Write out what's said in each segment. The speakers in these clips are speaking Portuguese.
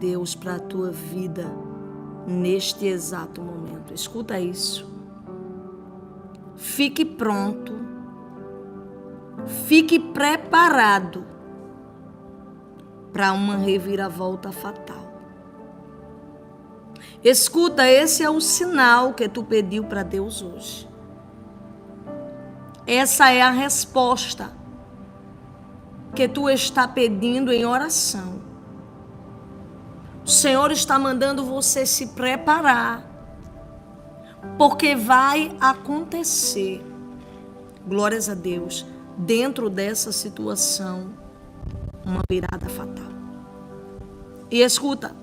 Deus para a tua vida neste exato momento. Escuta isso. Fique pronto. Fique preparado para uma reviravolta fatal. Escuta, esse é o sinal que tu pediu para Deus hoje. Essa é a resposta que tu está pedindo em oração. O Senhor está mandando você se preparar, porque vai acontecer, glórias a Deus, dentro dessa situação, uma virada fatal. E escuta,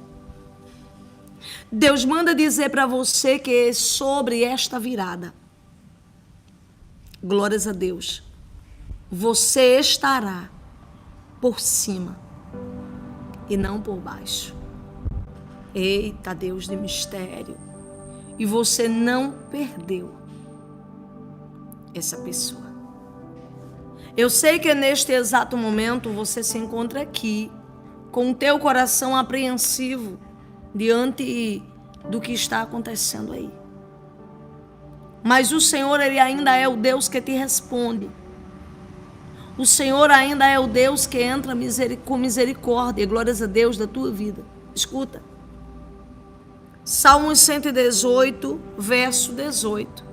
Deus manda dizer para você que é sobre esta virada, glórias a Deus, você estará por cima e não por baixo. Eita, Deus de mistério. E você não perdeu essa pessoa. Eu sei que neste exato momento você se encontra aqui com o teu coração apreensivo diante do que está acontecendo aí. Mas o Senhor, Ele ainda é o Deus que te responde. O Senhor ainda é o Deus que entra com misericórdia, glórias a Deus, da tua vida. Escuta. Salmos 118, verso 18.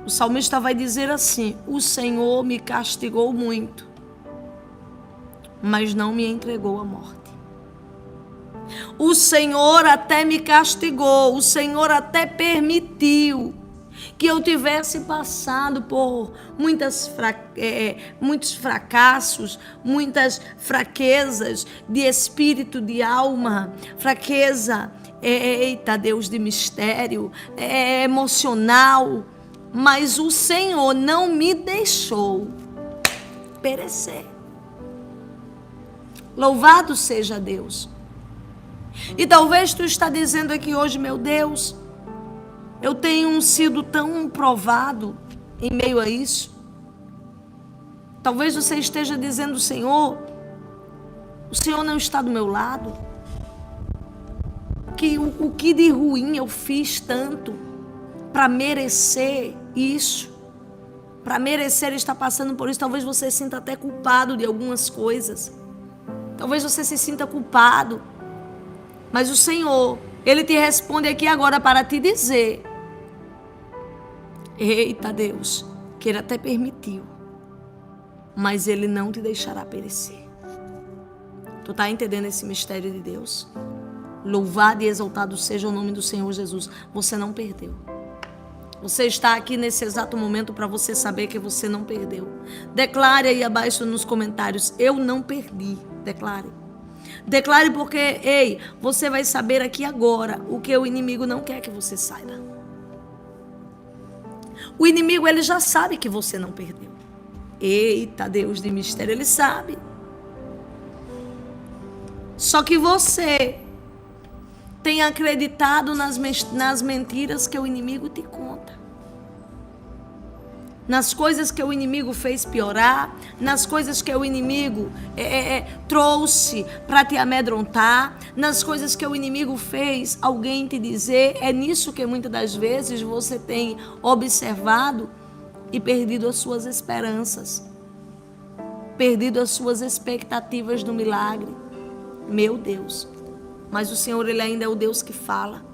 O salmista vai dizer assim: o Senhor me castigou muito, mas não me entregou à morte. O Senhor até me castigou, o Senhor até permitiu que eu tivesse passado por muitos fracassos, muitas fraquezas de espírito, de alma, fraqueza, eita Deus de mistério, emocional, mas o Senhor não me deixou perecer. Louvado seja Deus. E talvez tu está dizendo aqui hoje: meu Deus, eu tenho sido tão provado em meio a isso. Talvez você esteja dizendo: Senhor, o Senhor não está do meu lado. O que de ruim eu fiz tanto para merecer isso? Para merecer estar passando por isso. Talvez você se sinta até culpado de algumas coisas. Talvez você se sinta culpado. Mas o Senhor, Ele te responde aqui agora para te dizer: eita Deus, que Ele até permitiu, mas Ele não te deixará perecer. Tu está entendendo esse mistério de Deus? Louvado e exaltado seja o nome do Senhor Jesus. Você não perdeu. Você está aqui nesse exato momento para você saber que você não perdeu. Declare aí abaixo nos comentários: eu não perdi. Declare. Declare, porque, você vai saber aqui agora o que o inimigo não quer que você saiba. O inimigo, ele já sabe que você não perdeu. Eita, Deus de mistério, ele sabe. Só que você tem acreditado nas mentiras que o inimigo te conta. Nas coisas que o inimigo fez piorar, nas coisas que o inimigo trouxe para te amedrontar, nas coisas que o inimigo fez alguém te dizer. É nisso que muitas das vezes você tem observado e perdido as suas esperanças, perdido as suas expectativas do milagre. Meu Deus, mas o Senhor, Ele ainda é o Deus que fala.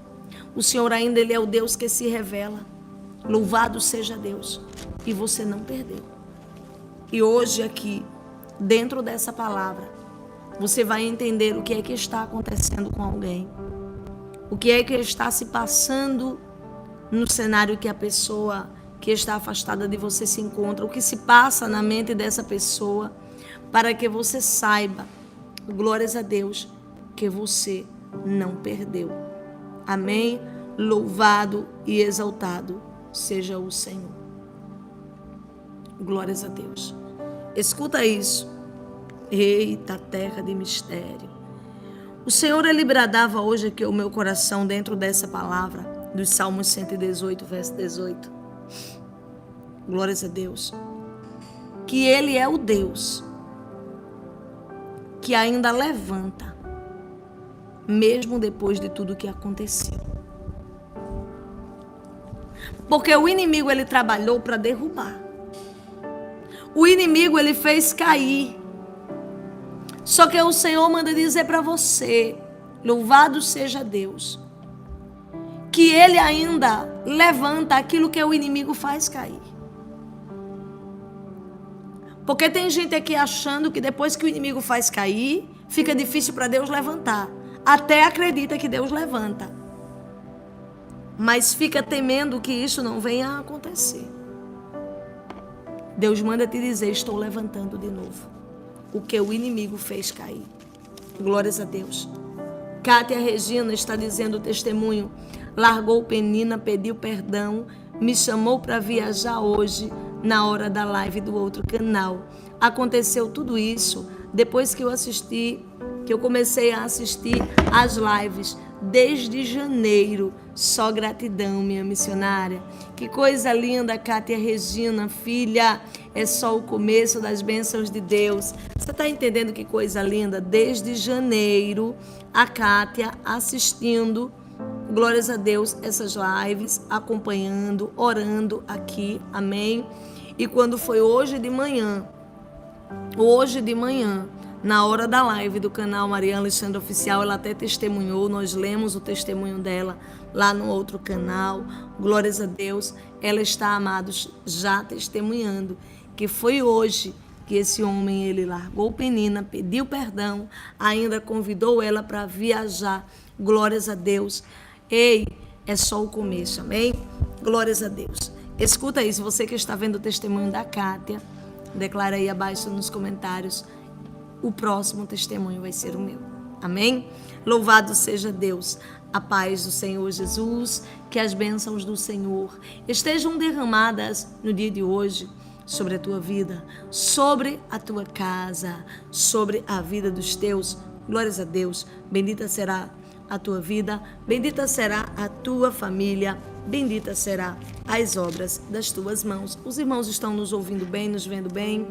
O Senhor ainda, Ele é o Deus que se revela. Louvado seja Deus. E você não perdeu. E hoje aqui, dentro dessa palavra, você vai entender o que é que está acontecendo com alguém. O que é que está se passando no cenário que a pessoa que está afastada de você se encontra. O que se passa na mente dessa pessoa, para que você saiba, glórias a Deus, que você não perdeu. Amém? Louvado e exaltado seja o Senhor. Glórias a Deus. Escuta isso. Eita, terra de mistério. O Senhor, Ele bradava hoje aqui o meu coração dentro dessa palavra, dos Salmos 118, verso 18. Glórias a Deus. Que Ele é o Deus que ainda levanta mesmo depois de tudo que aconteceu. Porque o inimigo, ele trabalhou para derrubar. O inimigo, ele fez cair. Só que o Senhor manda dizer para você, louvado seja Deus, que Ele ainda levanta aquilo que o inimigo faz cair. Porque tem gente aqui achando que depois que o inimigo faz cair, fica difícil para Deus levantar. Até acredita que Deus levanta, mas fica temendo que isso não venha a acontecer. Deus manda te dizer, estou levantando de novo o que o inimigo fez cair. Glórias a Deus. Kátia Regina está dizendo o testemunho. Largou Penina, pediu perdão, me chamou para viajar hoje na hora da live do outro canal. Aconteceu tudo isso depois que eu comecei a assistir as lives desde janeiro. Só gratidão, minha missionária. Que coisa linda, Kátia Regina, filha. É só o começo das bênçãos de Deus. Você está entendendo que coisa linda? Desde janeiro, a Kátia assistindo, glórias a Deus, essas lives, acompanhando, orando aqui, amém? E quando foi hoje de manhã, na hora da live do canal Mariana Alexandre Oficial, ela até testemunhou, nós lemos o testemunho dela lá no outro canal, glórias a Deus. Ela está, amados, já testemunhando que foi hoje que esse homem, ele largou Penina, pediu perdão, ainda convidou ela para viajar, glórias a Deus. Ei, é só o começo, amém? Glórias a Deus. Escuta isso, você que está vendo o testemunho da Kátia, declara aí abaixo nos comentários, o próximo testemunho vai ser o meu, amém? Louvado seja Deus, a paz do Senhor Jesus, que as bênçãos do Senhor estejam derramadas no dia de hoje sobre a tua vida, sobre a tua casa, sobre a vida dos teus, glórias a Deus, bendita será a tua vida, bendita será a tua família, bendita será as obras das tuas mãos. Os irmãos estão nos ouvindo bem, nos vendo bem,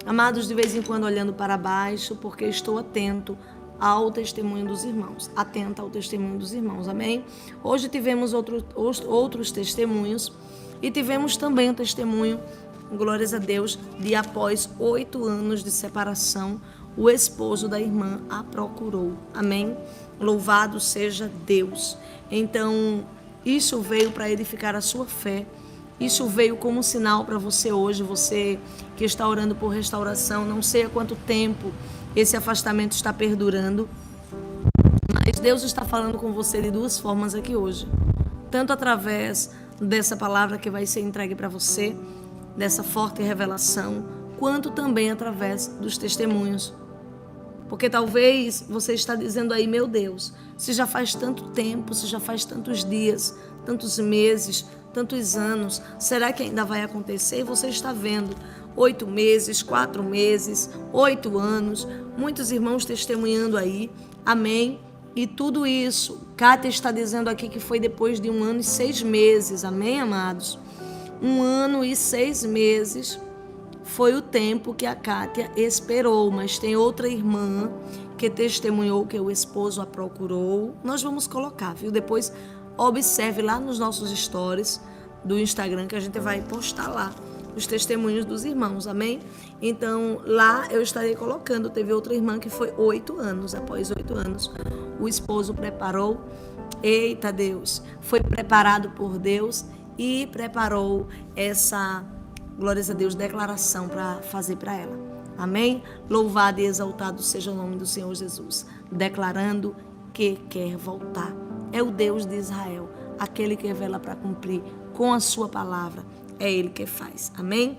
amados, de vez em quando olhando para baixo, porque estou atento ao testemunho dos irmãos, atenta ao testemunho dos irmãos, amém? Hoje tivemos outros testemunhos e tivemos também o testemunho, glórias a Deus, de após 8 anos de separação, o esposo da irmã a procurou, amém? Louvado seja Deus. Então, isso veio para edificar a sua fé. Isso veio como sinal para você hoje, você que está orando por restauração. Não sei há quanto tempo esse afastamento está perdurando, mas Deus está falando com você de 2 formas aqui hoje. Tanto através dessa palavra que vai ser entregue para você, dessa forte revelação, quanto também através dos testemunhos. Porque talvez você está dizendo aí, meu Deus, se já faz tanto tempo, se já faz tantos dias, tantos meses, tantos anos, será que ainda vai acontecer? E você está vendo 8 meses, 4 meses, 8 anos, muitos irmãos testemunhando aí, amém? E tudo isso, Kátia está dizendo aqui que foi depois de 1 ano e 6 meses, amém, amados? 1 ano e 6 meses foi o tempo que a Kátia esperou, mas tem outra irmã que testemunhou que o esposo a procurou. Nós vamos colocar, viu? Depois observe lá nos nossos stories do Instagram que a gente vai postar lá os testemunhos dos irmãos, amém? Então lá eu estarei colocando, teve outra irmã que foi 8 anos, após 8 anos o esposo preparou, eita Deus, foi preparado por Deus e preparou essa, glórias a Deus, declaração para fazer para ela. Amém? Louvado e exaltado seja o nome do Senhor Jesus. Declarando que quer voltar. É o Deus de Israel, aquele que revela para cumprir com a sua palavra. É Ele que faz. Amém?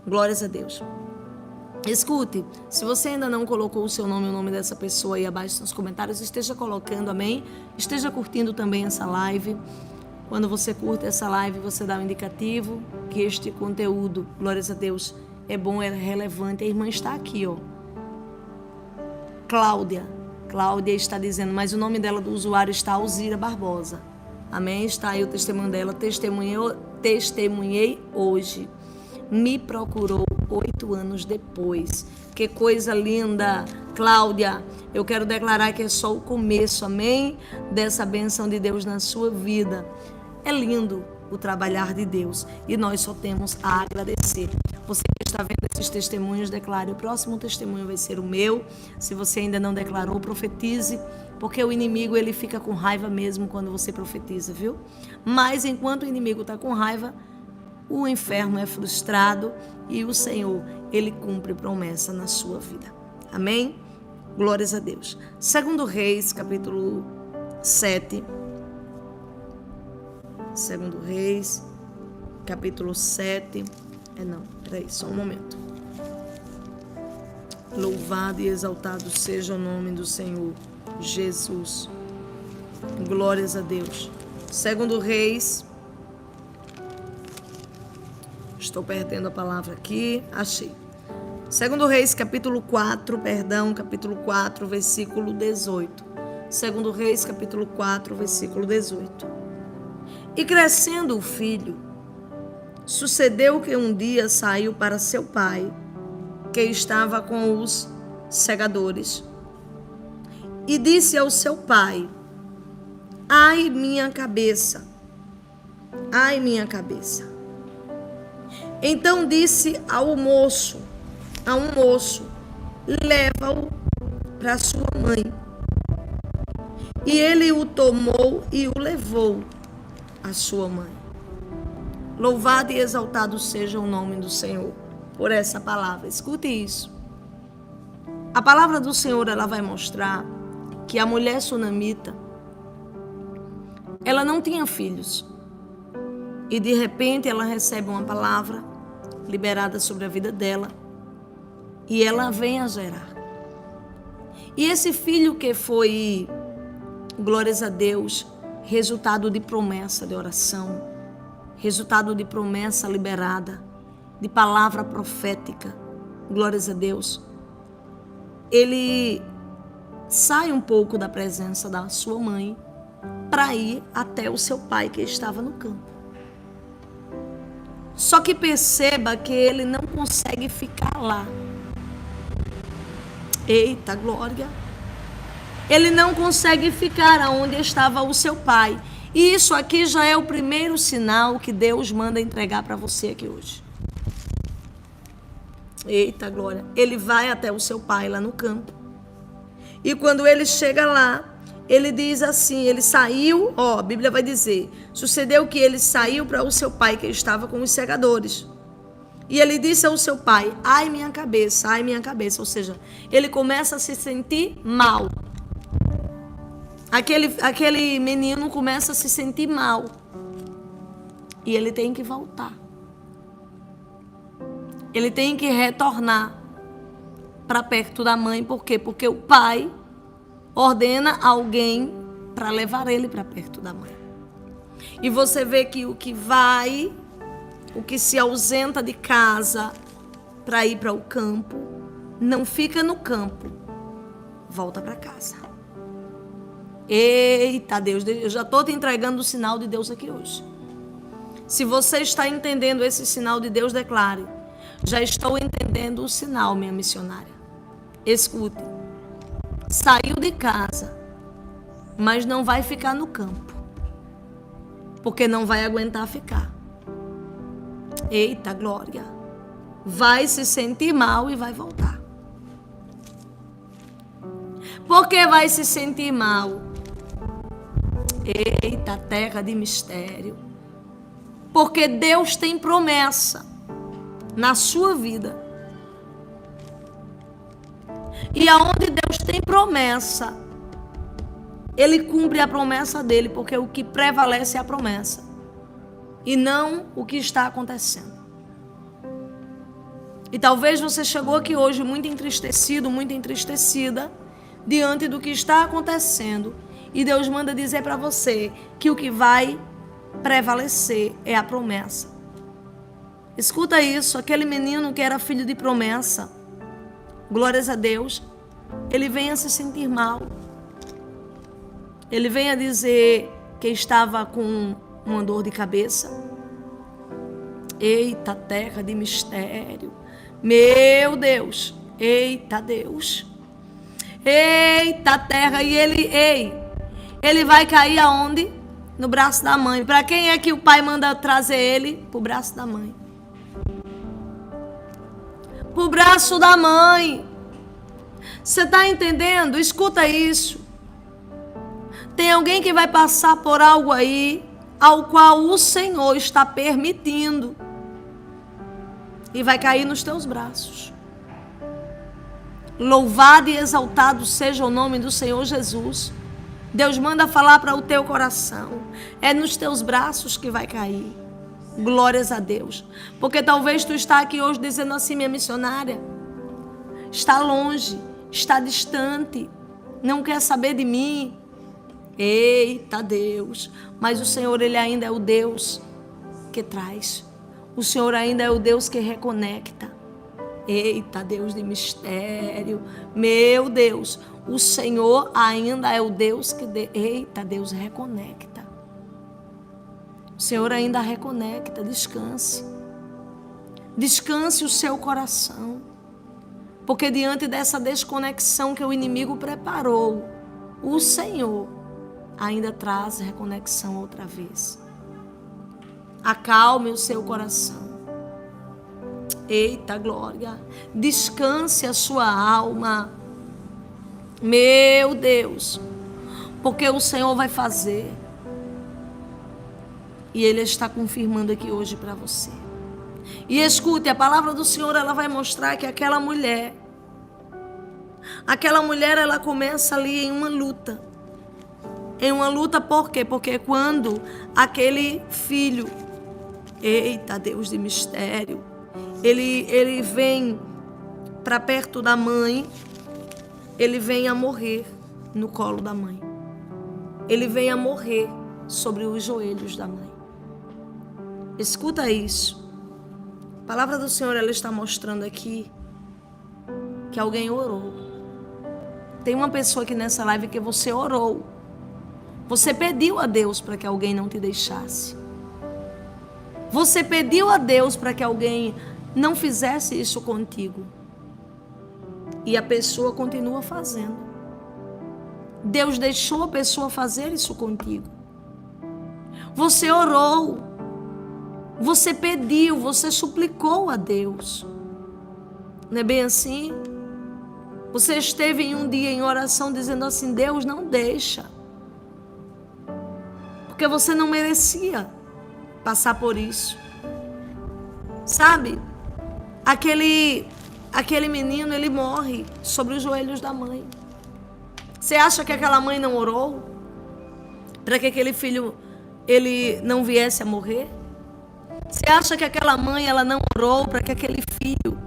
Glórias a Deus. Escute, se você ainda não colocou o seu nome e o nome dessa pessoa aí abaixo nos comentários, esteja colocando, amém? Esteja curtindo também essa live. Quando você curte essa live, você dá um indicativo que este conteúdo, glórias a Deus, é bom, é relevante. A irmã está aqui, ó. Cláudia está dizendo, mas o nome dela do usuário está Alzira Barbosa. Amém? Está aí o testemunho dela. Testemunhei hoje. Me procurou 8 anos depois. Que coisa linda! Cláudia, eu quero declarar que é só o começo, amém? Dessa bênção de Deus na sua vida. É lindo o trabalhar de Deus e nós só temos a agradecer. Você que está vendo esses testemunhos, declare. O próximo testemunho vai ser o meu. Se você ainda não declarou, profetize, porque o inimigo ele fica com raiva mesmo quando você profetiza, viu? Mas enquanto o inimigo está com raiva, o inferno é frustrado e o Senhor, ele cumpre promessa na sua vida. Amém? Glórias a Deus. 2 Reis, capítulo 7. 2 Reis, capítulo 7. Peraí, só um momento. Louvado e exaltado seja o nome do Senhor Jesus. Glórias a Deus. 2 Reis. Estou perdendo a palavra aqui. Achei. 2 Reis, capítulo 4, capítulo 4, versículo 18. 2 Reis, capítulo 4, versículo 18. E crescendo o filho, sucedeu que um dia saiu para seu pai, que estava com os segadores, e disse ao seu pai: ai, minha cabeça, ai, minha cabeça. Então disse a um moço, leva-o para sua mãe. E ele o tomou e o levou à sua mãe. Louvado e exaltado seja o nome do Senhor por essa palavra. Escute isso. A palavra do Senhor, ela vai mostrar que a mulher sunamita, ela não tinha filhos. E de repente ela recebe uma palavra liberada sobre a vida dela. E ela vem a gerar. E esse filho que foi, glórias a Deus, resultado de promessa de oração, resultado de promessa liberada, de palavra profética, glórias a Deus, ele sai um pouco da presença da sua mãe para ir até o seu pai que estava no campo. Só que perceba que ele não consegue ficar lá. Eita, glória! Ele não consegue ficar aonde estava o seu pai. E isso aqui já é o primeiro sinal que Deus manda entregar para você aqui hoje. Eita, glória! Ele vai até o seu pai lá no campo. E quando ele chega lá, ele diz assim, ele saiu, a Bíblia vai dizer, sucedeu que ele saiu para o seu pai que estava com os segadores. E ele disse ao seu pai, ai, minha cabeça, ou seja, ele começa a se sentir mal. Aquele menino começa a se sentir mal. E ele tem que voltar. Ele tem que retornar para perto da mãe. Por quê? Porque o pai ordena alguém para levar ele para perto da mãe. E você vê que o que se ausenta de casa para ir para o campo, não fica no campo, volta para casa. Eita Deus, eu já estou te entregando o sinal de Deus aqui hoje. Se você está entendendo esse sinal de Deus, declare: já estou entendendo o sinal, minha missionária. Escute, saiu de casa, mas não vai ficar no campo, porque não vai aguentar ficar. Eita, glória! Vai se sentir mal e vai voltar. Por que vai se sentir mal? Eita, terra de mistério. Porque Deus tem promessa na sua vida. E aonde Deus tem promessa, Ele cumpre a promessa dele, porque o que prevalece é a promessa e não o que está acontecendo. E talvez você chegou aqui hoje muito entristecido, muito entristecida, diante do que está acontecendo. E Deus manda dizer para você que o que vai prevalecer é a promessa. Escuta isso, aquele menino que era filho de promessa, glórias a Deus, ele vem a se sentir mal. Ele vem a dizer que estava com uma dor de cabeça. Eita, terra de mistério. Meu Deus, eita Deus. Eita terra, e ele vai cair aonde? No braço da mãe. Para quem é que o pai manda trazer ele? Pro braço da mãe. Pro braço da mãe. Você está entendendo? Escuta isso. Tem alguém que vai passar por algo aí, ao qual o Senhor está permitindo, e vai cair nos teus braços. Louvado e exaltado seja o nome do Senhor Jesus. Deus manda falar para o teu coração. É nos teus braços que vai cair. Glórias a Deus. Porque talvez tu está aqui hoje dizendo assim: minha missionária está longe, está distante, não quer saber de mim. Eita Deus. Mas o Senhor, Ele ainda é o Deus que traz. O Senhor ainda é o Deus que reconecta. Eita Deus de mistério. Meu Deus. O Senhor ainda é o Deus que... Eita Deus, reconecta. O Senhor ainda reconecta. Descanse. Descanse o seu coração. Porque diante dessa desconexão que o inimigo preparou, o Senhor ainda traz reconexão outra vez. Acalme o seu coração. Eita glória. Descanse a sua alma. Meu Deus. Porque o Senhor vai fazer. E Ele está confirmando aqui hoje para você. E escute, a palavra do Senhor, ela vai mostrar que aquela mulher, ela começa ali em uma luta. Em uma luta por quê? Porque quando aquele filho, eita Deus de mistério, ele vem para perto da mãe, ele vem a morrer no colo da mãe. Ele vem a morrer sobre os joelhos da mãe. Escuta isso. A palavra do Senhor, ela está mostrando aqui que alguém orou. Tem uma pessoa aqui nessa live que você orou. Você pediu a Deus para que alguém não te deixasse. Você pediu a Deus para que alguém não fizesse isso contigo. E a pessoa continua fazendo. Deus deixou a pessoa fazer isso contigo. Você orou. Você pediu, você suplicou a Deus. Não é bem assim? Você esteve em um dia em oração dizendo assim: Deus, não deixa. Porque você não merecia passar por isso. Sabe? Aquele menino, ele morre sobre os joelhos da mãe. Você acha que aquela mãe não orou para que aquele filho ele não viesse a morrer? Você acha que aquela mãe ela não orou para que aquele filho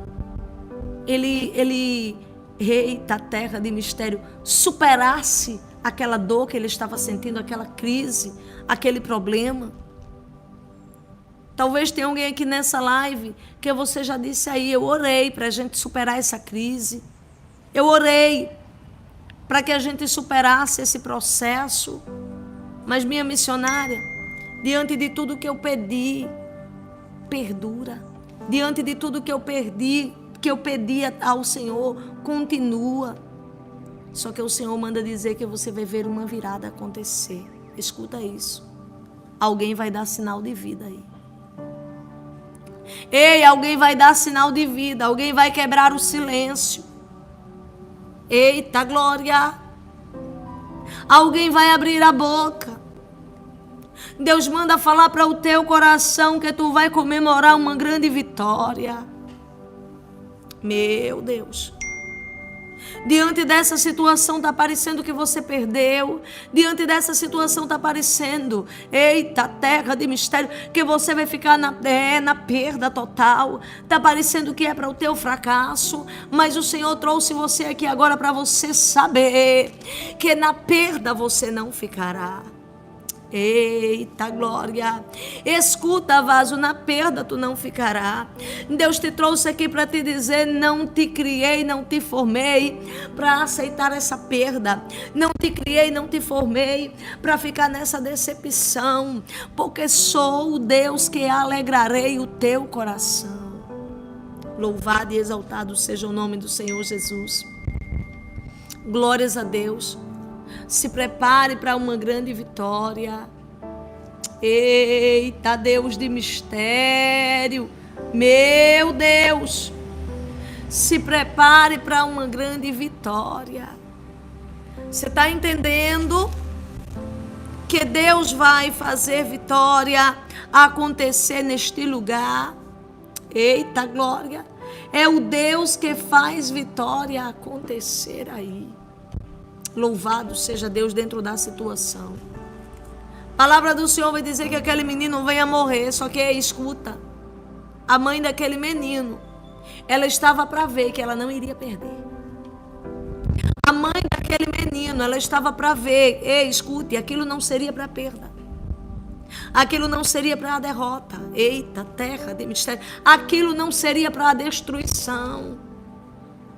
ele eita terra de mistério, superasse aquela dor que ele estava sentindo, aquela crise, aquele problema? Talvez tenha alguém aqui nessa live que você já disse aí: eu orei para a gente superar essa crise, eu orei para que a gente superasse esse processo, mas minha missionária, diante de tudo que eu pedi, perdura. Diante de tudo que eu pedi ao Senhor, continua. Só que o Senhor manda dizer que você vai ver uma virada acontecer. Escuta isso. Alguém vai dar sinal de vida aí. Ei, alguém vai dar sinal de vida. Alguém vai quebrar o silêncio. Eita glória. Alguém vai abrir a boca. Deus manda falar para o teu coração que tu vai comemorar uma grande vitória. Meu Deus. Diante dessa situação está parecendo que você perdeu. Diante dessa situação está parecendo, eita terra de mistério, que você vai ficar na perda total. Está parecendo que é para o teu fracasso. Mas o Senhor trouxe você aqui agora para você saber que na perda você não ficará. Eita glória. Escuta, vaso, na perda tu não ficará. Deus te trouxe aqui para te dizer: não te criei, não te formei para aceitar essa perda. Não te criei, não te formei para ficar nessa decepção, porque sou o Deus que alegrarei o teu coração. Louvado e exaltado seja o nome do Senhor Jesus. Glórias a Deus. Se prepare para uma grande vitória. Eita, Deus de mistério. Meu Deus. Se prepare para uma grande vitória. Você está entendendo que Deus vai fazer vitória acontecer neste lugar? Eita, glória. É o Deus que faz vitória acontecer aí. Louvado seja Deus dentro da situação. A palavra do Senhor vai dizer que aquele menino venha morrer, só que escuta. A mãe daquele menino, ela estava para ver que ela não iria perder. A mãe daquele menino, ela estava para ver, escute, aquilo não seria para perda. Aquilo não seria para a derrota. Eita, terra de mistério. Aquilo não seria para a destruição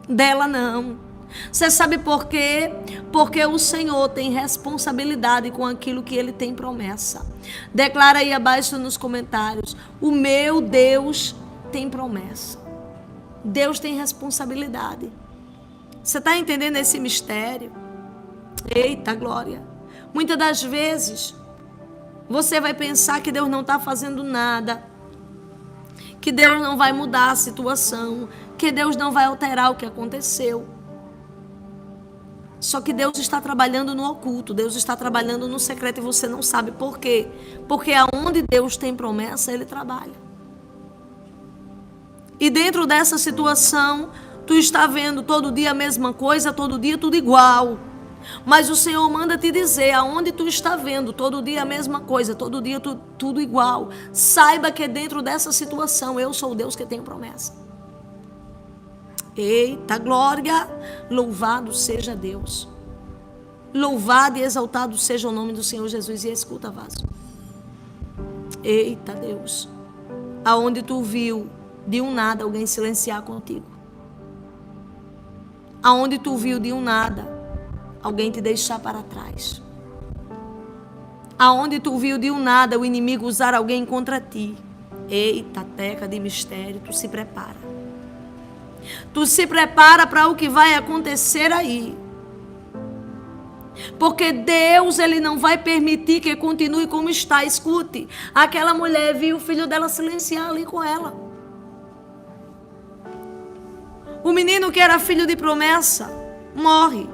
dela, não. Você sabe por quê? Porque o Senhor tem responsabilidade com aquilo que Ele tem promessa. Declara aí abaixo nos comentários: o meu Deus tem promessa. Deus tem responsabilidade. Você está entendendo esse mistério? Eita, glória. Muitas das vezes você vai pensar que Deus não está fazendo nada, que Deus não vai mudar a situação, que Deus não vai alterar o que aconteceu. Só que Deus está trabalhando no oculto, Deus está trabalhando no secreto e você não sabe por quê. Porque aonde Deus tem promessa, Ele trabalha. E dentro dessa situação, tu está vendo todo dia a mesma coisa, todo dia tudo igual. Mas o Senhor manda te dizer, aonde tu está vendo todo dia a mesma coisa, todo dia tudo igual. Saiba que dentro dessa situação, eu sou o Deus que tem promessa. Eita, glória! Louvado seja Deus. Louvado e exaltado seja o nome do Senhor Jesus. E escuta, vaso. Eita, Deus. Aonde tu viu de um nada alguém silenciar contigo. Aonde tu viu de um nada alguém te deixar para trás. Aonde tu viu de um nada o inimigo usar alguém contra ti. Eita, terra de mistério, tu se prepara. Tu se prepara para o que vai acontecer aí. Porque Deus, Ele não vai permitir que continue como está. Escute, aquela mulher viu o filho dela silenciar ali com ela. O menino que era filho de promessa morre.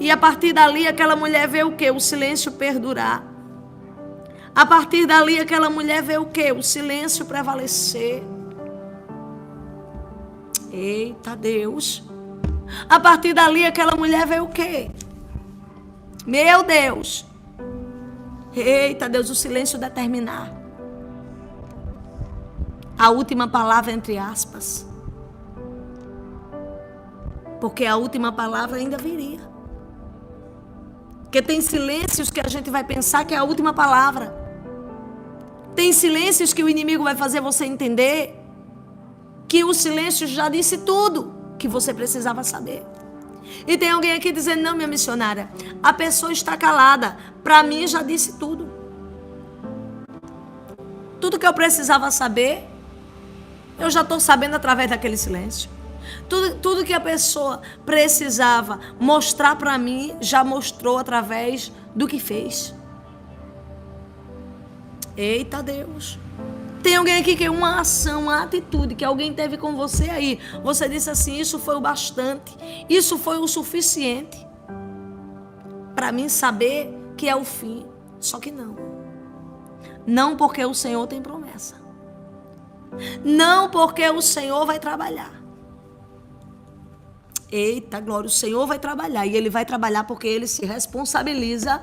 E a partir dali aquela mulher vê o quê? O silêncio perdurar. A partir dali aquela mulher vê o quê? O silêncio prevalecer. Eita, Deus. A partir dali aquela mulher vê o quê? Meu Deus. Eita, Deus, o silêncio determinar. A última palavra entre aspas. Porque a última palavra ainda viria. Porque tem silêncios que a gente vai pensar que é a última palavra. Tem silêncios que o inimigo vai fazer você entender que o silêncio já disse tudo que você precisava saber. E tem alguém aqui dizendo: não, minha missionária, a pessoa está calada. Para mim já disse tudo. Tudo que eu precisava saber, eu já estou sabendo através daquele silêncio. Tudo que a pessoa precisava mostrar para mim, já mostrou através do que fez. Eita, Deus. Tem alguém aqui que é uma ação, uma atitude que alguém teve com você aí. Você disse assim: isso foi o bastante, isso foi o suficiente para mim saber que é o fim. Só que não. Não, porque o Senhor tem promessa. Não, porque o Senhor vai trabalhar. Eita, glória, o Senhor vai trabalhar. E Ele vai trabalhar porque Ele se responsabiliza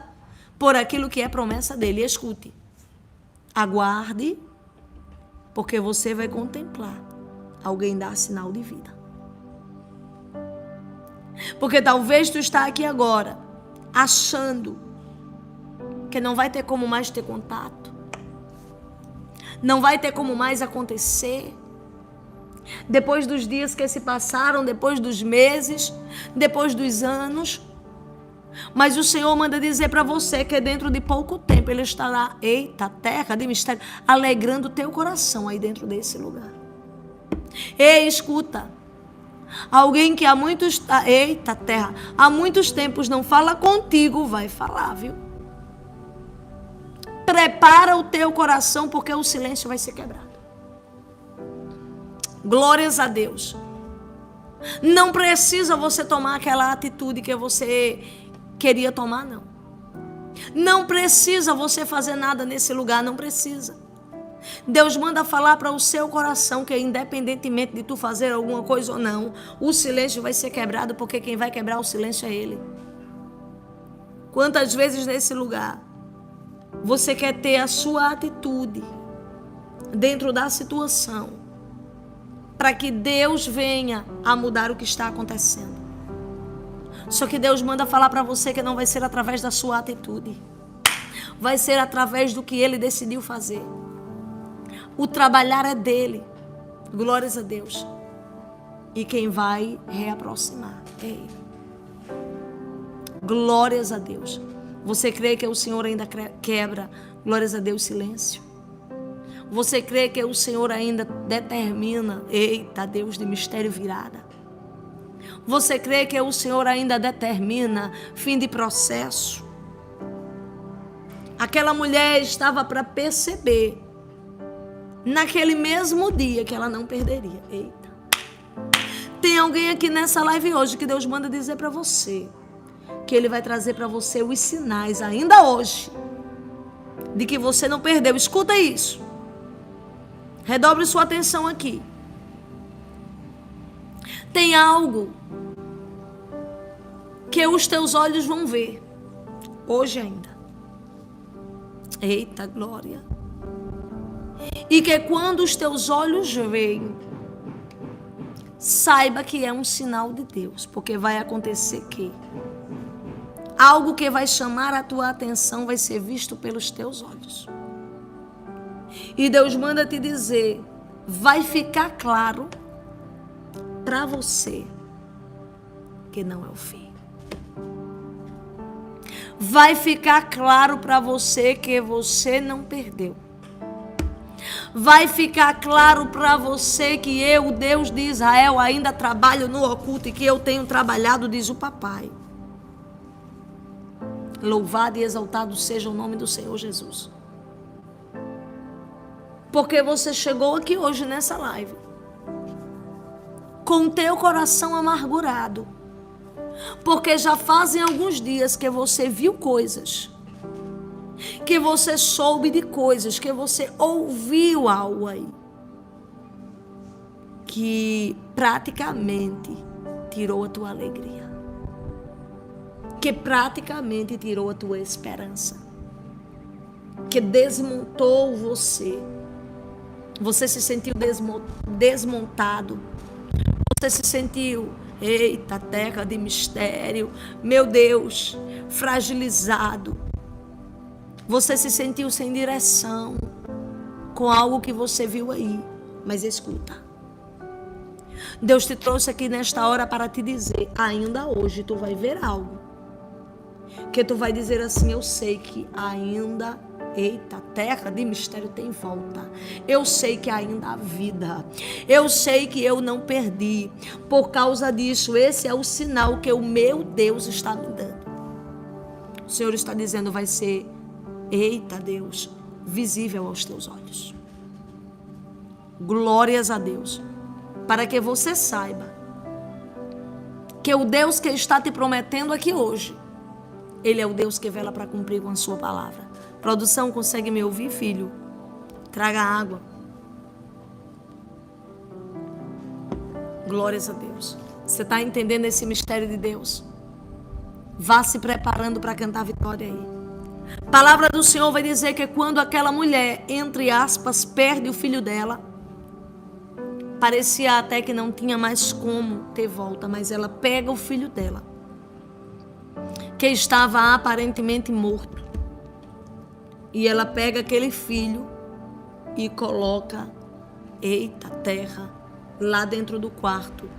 por aquilo que é promessa dEle. E escute, aguarde, porque você vai contemplar alguém dar sinal de vida. Porque talvez tu está aqui agora achando que não vai ter como mais ter contato. Não vai ter como mais acontecer. Depois dos dias que se passaram, depois dos meses, depois dos anos. Mas o Senhor manda dizer para você que dentro de pouco tempo Ele estará, eita, terra de mistério, alegrando o teu coração aí dentro desse lugar. Ei, escuta, Alguém que há muitos... Eita, terra! Há muitos tempos não fala contigo, vai falar, viu? Prepara o teu coração, porque o silêncio vai ser quebrado. Glórias a Deus. Não precisa você tomar aquela atitude que você queria tomar, não. Não precisa você fazer nada nesse lugar, não precisa. Deus manda falar para o seu coração que independentemente de tu fazer alguma coisa ou não, o silêncio vai ser quebrado, porque quem vai quebrar o silêncio é Ele. Quantas vezes nesse lugar você quer ter a sua atitude dentro da situação para que Deus venha a mudar o que está acontecendo? Só que Deus manda falar para você que não vai ser através da sua atitude, vai ser através do que Ele decidiu fazer. O trabalhar é dele. Glórias a Deus. E quem vai reaproximar é Ele. Glórias a Deus. Você crê que o Senhor ainda quebra, glórias a Deus, silêncio? Você crê que o Senhor ainda determina, eita, Deus de mistério virada? Você crê que o Senhor ainda determina fim de processo? Aquela mulher estava para perceber naquele mesmo dia que ela não perderia. Eita. Tem alguém aqui nessa live hoje que Deus manda dizer para você que Ele vai trazer para você os sinais ainda hoje de que você não perdeu. Escuta isso. Redobre sua atenção aqui. Tem algo que os teus olhos vão ver hoje ainda. Eita, glória. E que quando os teus olhos veem, saiba que é um sinal de Deus, porque vai acontecer que algo que vai chamar a tua atenção vai ser visto pelos teus olhos. E Deus manda te dizer, vai ficar claro para você que não é o fim. Vai ficar claro para você que você não perdeu. Vai ficar claro para você que eu, Deus de Israel, ainda trabalho no oculto e que eu tenho trabalhado, diz o papai. Louvado e exaltado seja o nome do Senhor Jesus. Porque você chegou aqui hoje nessa live com o teu coração amargurado. Porque já fazem alguns dias que você viu coisas, que você soube de coisas, que você ouviu algo aí, que praticamente tirou a tua alegria, que praticamente tirou a tua esperança, que desmontou você. Você se sentiu desmontado, você se sentiu, eita, terra de mistério, meu Deus, fragilizado. Você se sentiu sem direção com algo que você viu aí. Mas escuta, Deus te trouxe aqui nesta hora para te dizer, ainda hoje tu vai ver algo que tu vai dizer assim, eu sei que ainda, eita, terra de mistério tem volta. Eu sei que ainda há vida. Eu sei que eu não perdi. Por causa disso, esse é o sinal que o meu Deus está me dando. O Senhor está dizendo, vai ser, eita Deus, visível aos teus olhos. Glórias a Deus. Para que você saiba que o Deus que está te prometendo aqui hoje, Ele é o Deus que vela para cumprir com a sua palavra. Produção, consegue me ouvir, filho? Traga água. Glórias a Deus. Você está entendendo esse mistério de Deus? Vá se preparando para cantar vitória aí. A palavra do Senhor vai dizer que quando aquela mulher, entre aspas, perde o filho dela, parecia até que não tinha mais como ter volta, mas ela pega o filho dela, que estava aparentemente morto, e ela pega aquele filho e coloca, eita terra, lá dentro do quarto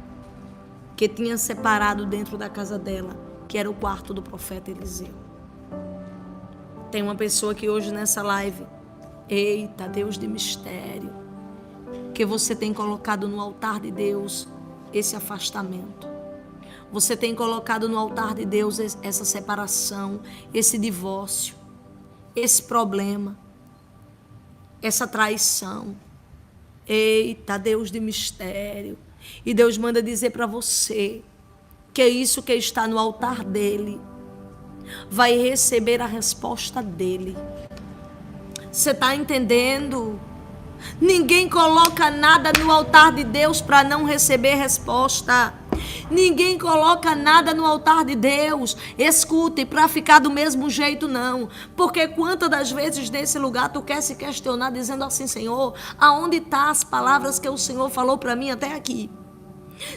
que tinha separado dentro da casa dela, que era o quarto do profeta Eliseu. Tem uma pessoa que hoje nessa live, eita Deus de mistério, que você tem colocado no altar de Deus esse afastamento. Você tem colocado no altar de Deus essa separação, esse divórcio, esse problema, essa traição. Eita, Deus de mistério. E Deus manda dizer para você que é isso que está no altar dele vai receber a resposta dele. Você está entendendo? Ninguém coloca nada no altar de Deus para não receber resposta. Ninguém coloca nada no altar de Deus, escute, para ficar do mesmo jeito não. Porque quantas das vezes nesse lugar tu quer se questionar dizendo assim: Senhor, aonde estão as palavras que o Senhor falou para mim até aqui?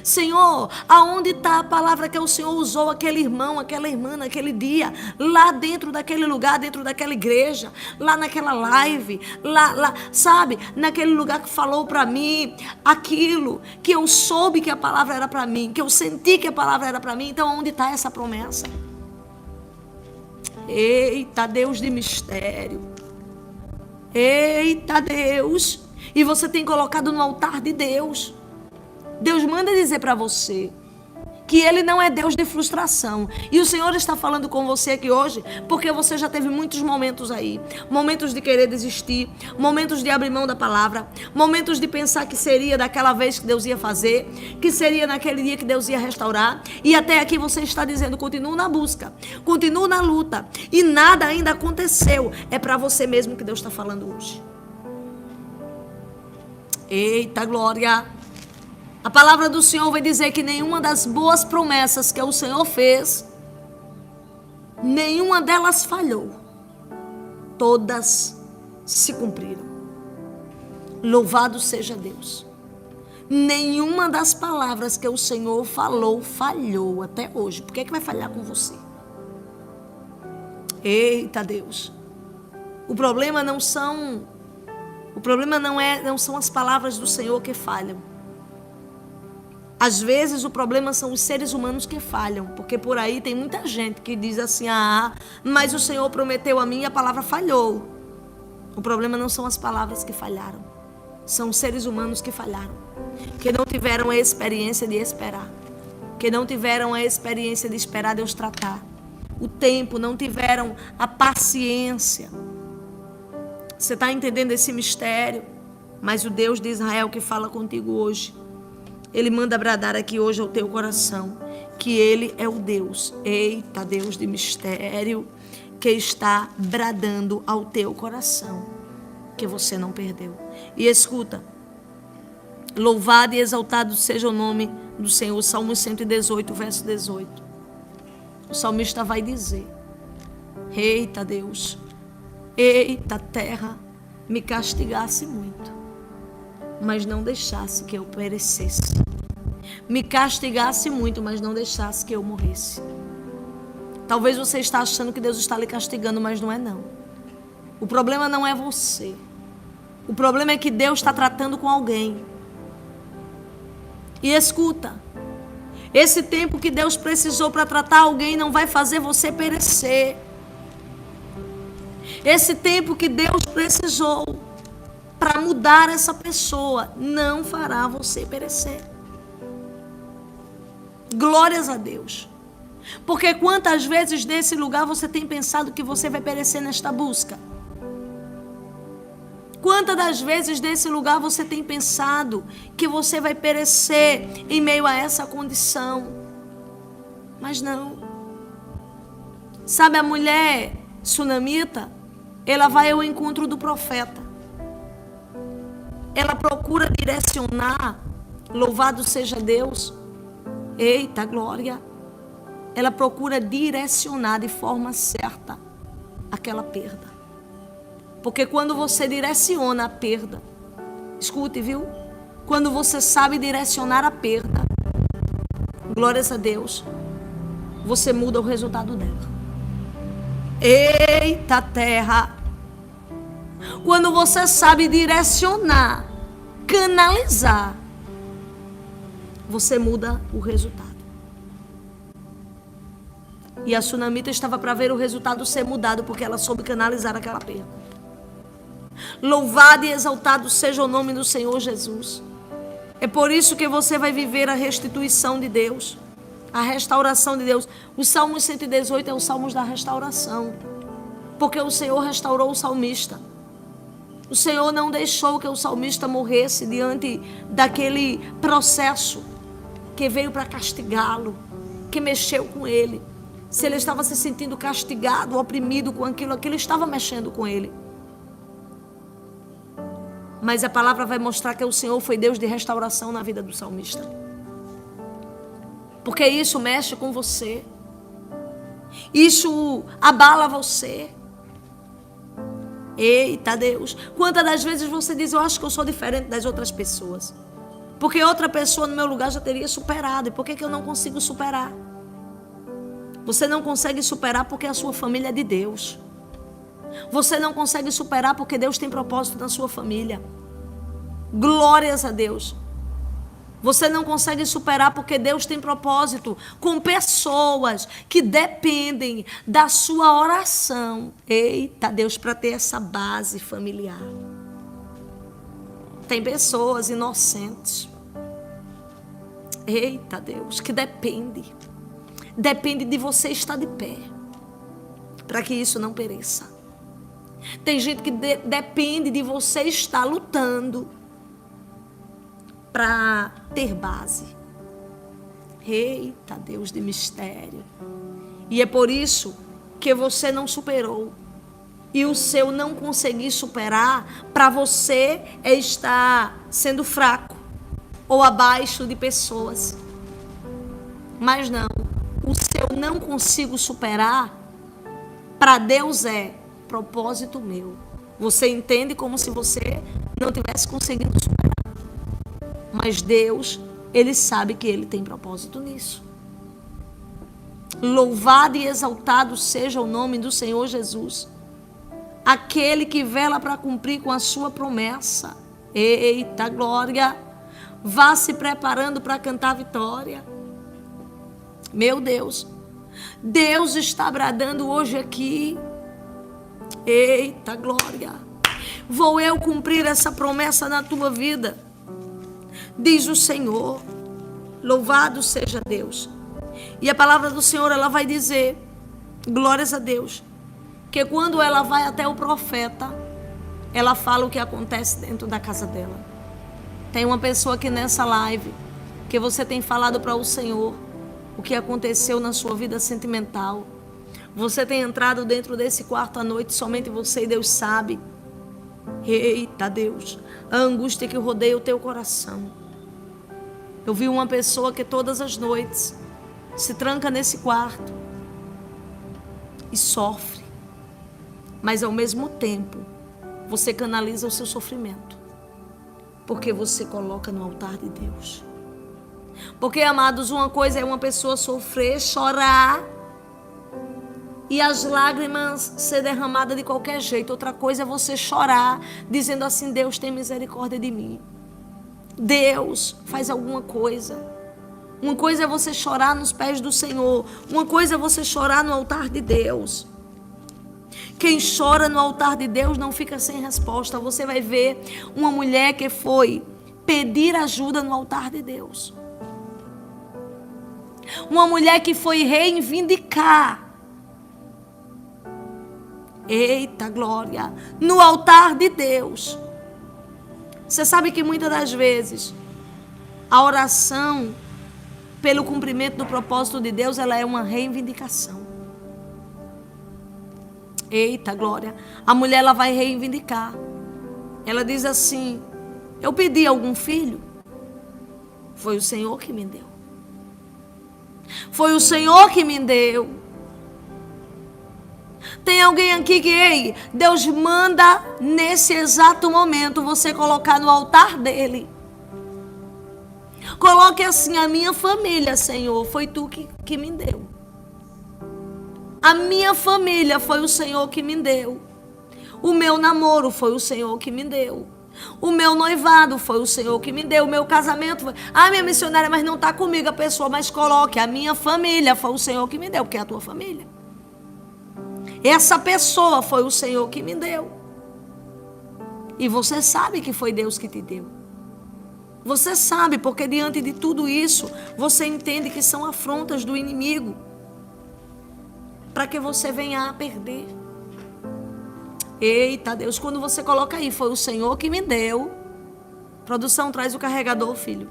Senhor, aonde está a palavra que o Senhor usou aquele irmão, aquela irmã naquele dia, lá dentro daquele lugar, dentro daquela igreja, lá naquela live, lá, sabe, naquele lugar que falou para mim aquilo que eu soube que a palavra era para mim, que eu senti que a palavra era para mim. Então onde está essa promessa? Eita, Deus de mistério. Eita, Deus. E você tem colocado no altar de Deus. Deus manda dizer para você que Ele não é Deus de frustração. E o Senhor está falando com você aqui hoje porque você já teve muitos momentos aí. Momentos de querer desistir, momentos de abrir mão da palavra, momentos de pensar que seria daquela vez que Deus ia fazer, que seria naquele dia que Deus ia restaurar. E até aqui você está dizendo: continuo na busca, continuo na luta. E nada ainda aconteceu. É para você mesmo que Deus está falando hoje. Eita glória! A palavra do Senhor vai dizer que nenhuma das boas promessas que o Senhor fez, nenhuma delas falhou. Todas se cumpriram. Louvado seja Deus. Nenhuma das palavras que o Senhor falou falhou até hoje. Por que vai falhar com você? Eita Deus. O problema não são as palavras do Senhor que falham. Às vezes o problema são os seres humanos que falham, porque por aí tem muita gente que diz assim: mas o Senhor prometeu a mim e a palavra falhou. O problema não são as palavras que falharam, são os seres humanos que falharam, que não tiveram a experiência de esperar, que não tiveram a experiência de esperar Deus tratar, o tempo, não tiveram a paciência. Você está entendendo esse mistério? Mas o Deus de Israel que fala contigo hoje, Ele manda bradar aqui hoje ao teu coração que Ele é o Deus, eita, Deus de mistério, que está bradando ao teu coração, que você não perdeu. E escuta: louvado e exaltado seja o nome do Senhor. Salmo 118, verso 18. O salmista vai dizer: eita Deus, eita terra, me castigasse muito, mas não deixasse que eu perecesse. Me castigasse muito, mas não deixasse que eu morresse. Talvez você está achando que Deus está lhe castigando, mas não é não. O problema não é você. O problema é que Deus está tratando com alguém. E escuta, esse tempo que Deus precisou para tratar alguém não vai fazer você perecer. Esse tempo que Deus precisou para mudar essa pessoa não fará você perecer. Glórias a Deus. Porque quantas vezes nesse lugar você tem pensado que você vai perecer nesta busca? Quantas das vezes nesse lugar você tem pensado que você vai perecer em meio a essa condição? Mas não. Sabe, a mulher sunamita, ela vai ao encontro do profeta. Ela procura direcionar, louvado seja Deus. Eita glória. Ela procura direcionar de forma certa aquela perda. Porque quando você direciona a perda, escute, viu? Quando você sabe direcionar a perda, glórias a Deus, você muda o resultado dela. Eita terra! Quando você sabe direcionar, canalizar, você muda o resultado. E a sunamita estava para ver o resultado ser mudado, porque ela soube canalizar aquela perda. Louvado e exaltado seja o nome do Senhor Jesus. É por isso que você vai viver a restituição de Deus, a restauração de Deus. O Salmo 118 é o Salmo da restauração, porque o Senhor restaurou o salmista. O Senhor não deixou que o salmista morresse diante daquele processo que veio para castigá-lo, que mexeu com ele. Se ele estava se sentindo castigado, oprimido com aquilo estava mexendo com ele. Mas a palavra vai mostrar que o Senhor foi Deus de restauração na vida do salmista. Porque isso mexe com você. Isso abala você. Eita Deus. Quantas das vezes você diz, eu acho que eu sou diferente das outras pessoas. Porque outra pessoa no meu lugar já teria superado. E por que eu não consigo superar? Você não consegue superar porque a sua família é de Deus. Você não consegue superar porque Deus tem propósito na sua família. Glórias a Deus. Você não consegue superar porque Deus tem propósito com pessoas que dependem da sua oração. Eita Deus, para ter essa base familiar. Tem pessoas inocentes. Eita Deus, que depende de você estar de pé, para que isso não pereça. Tem gente que depende de você estar lutando para ter base. Eita Deus de mistério. E é por isso que você não superou. E o seu não conseguir superar, para você é estar sendo fraco ou abaixo de pessoas. Mas não, o seu não consigo superar, para Deus é propósito meu. Você entende como se você não tivesse conseguido superar. Mas Deus, Ele sabe que Ele tem propósito nisso. Louvado e exaltado seja o nome do Senhor Jesus. Aquele que vela para cumprir com a sua promessa. Eita glória. Vá se preparando para cantar vitória. Meu Deus. Deus está bradando hoje aqui. Eita glória. Vou eu cumprir essa promessa na tua vida, diz o Senhor. Louvado seja Deus. E a palavra do Senhor, ela vai dizer, glórias a Deus, que quando ela vai até o profeta, ela fala o que acontece dentro da casa dela. Tem uma pessoa aqui nessa live que você tem falado para o Senhor o que aconteceu na sua vida sentimental. Você tem entrado dentro desse quarto à noite, somente você e Deus sabe. Eita Deus, a angústia que rodeia o teu coração. Eu vi uma pessoa que todas as noites se tranca nesse quarto e sofre, mas ao mesmo tempo você canaliza o seu sofrimento, porque você coloca no altar de Deus. Porque, amados, uma coisa é uma pessoa sofrer, chorar e as lágrimas ser derramadas de qualquer jeito. Outra coisa é você chorar dizendo assim, Deus tem misericórdia de mim, Deus faz alguma coisa. Uma coisa é você chorar nos pés do Senhor, uma coisa é você chorar no altar de Deus. Quem chora no altar de Deus não fica sem resposta. Você vai ver uma mulher que foi pedir ajuda no altar de Deus. Uma mulher que foi reivindicar. Eita glória, no altar de Deus. Você sabe que muitas das vezes a oração pelo cumprimento do propósito de Deus, ela é uma reivindicação. Eita glória, a mulher ela vai reivindicar. Ela diz assim, eu pedi algum filho? Foi o Senhor que me deu. Foi o Senhor que me deu. Tem alguém aqui que, ei, Deus manda nesse exato momento você colocar no altar dele. Coloque assim, a minha família, Senhor, foi tu que me deu. A minha família foi o Senhor que me deu. O meu namoro foi o Senhor que me deu. O meu noivado foi o Senhor que me deu. O meu casamento foi... Ah, minha missionária, mas não está comigo a pessoa. Mas coloque, a minha família foi o Senhor que me deu, porque é a tua família. Essa pessoa foi o Senhor que me deu. E você sabe que foi Deus que te deu. Você sabe, porque diante de tudo isso, você entende que são afrontas do inimigo para que você venha a perder. Eita Deus, quando você coloca aí, foi o Senhor que me deu. Produção, traz o carregador, filho.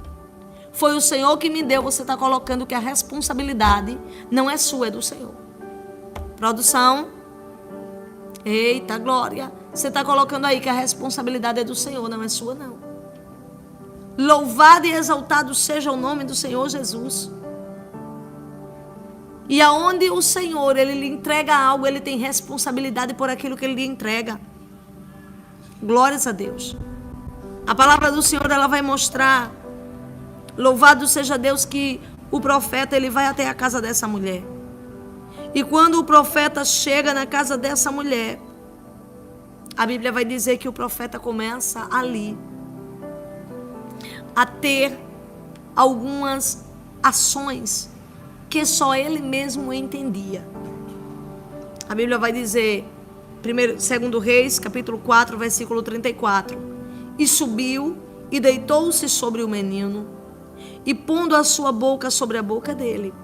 Foi o Senhor que me deu. Você está colocando que a responsabilidade não é sua, é do Senhor. Produção. Eita, glória. Você está colocando aí que a responsabilidade é do Senhor, não é sua, não. Louvado e exaltado seja o nome do Senhor Jesus. E aonde o Senhor, Ele lhe entrega algo, Ele tem responsabilidade por aquilo que Ele lhe entrega. Glórias a Deus. A palavra do Senhor, ela vai mostrar, louvado seja Deus, que o profeta, ele vai até a casa dessa mulher. E quando o profeta chega na casa dessa mulher, a Bíblia vai dizer que o profeta começa ali a ter algumas ações que só ele mesmo entendia. A Bíblia vai dizer, 2 Reis, capítulo 4, versículo 34. E subiu e deitou-se sobre o menino, e pondo a sua boca sobre a boca dele,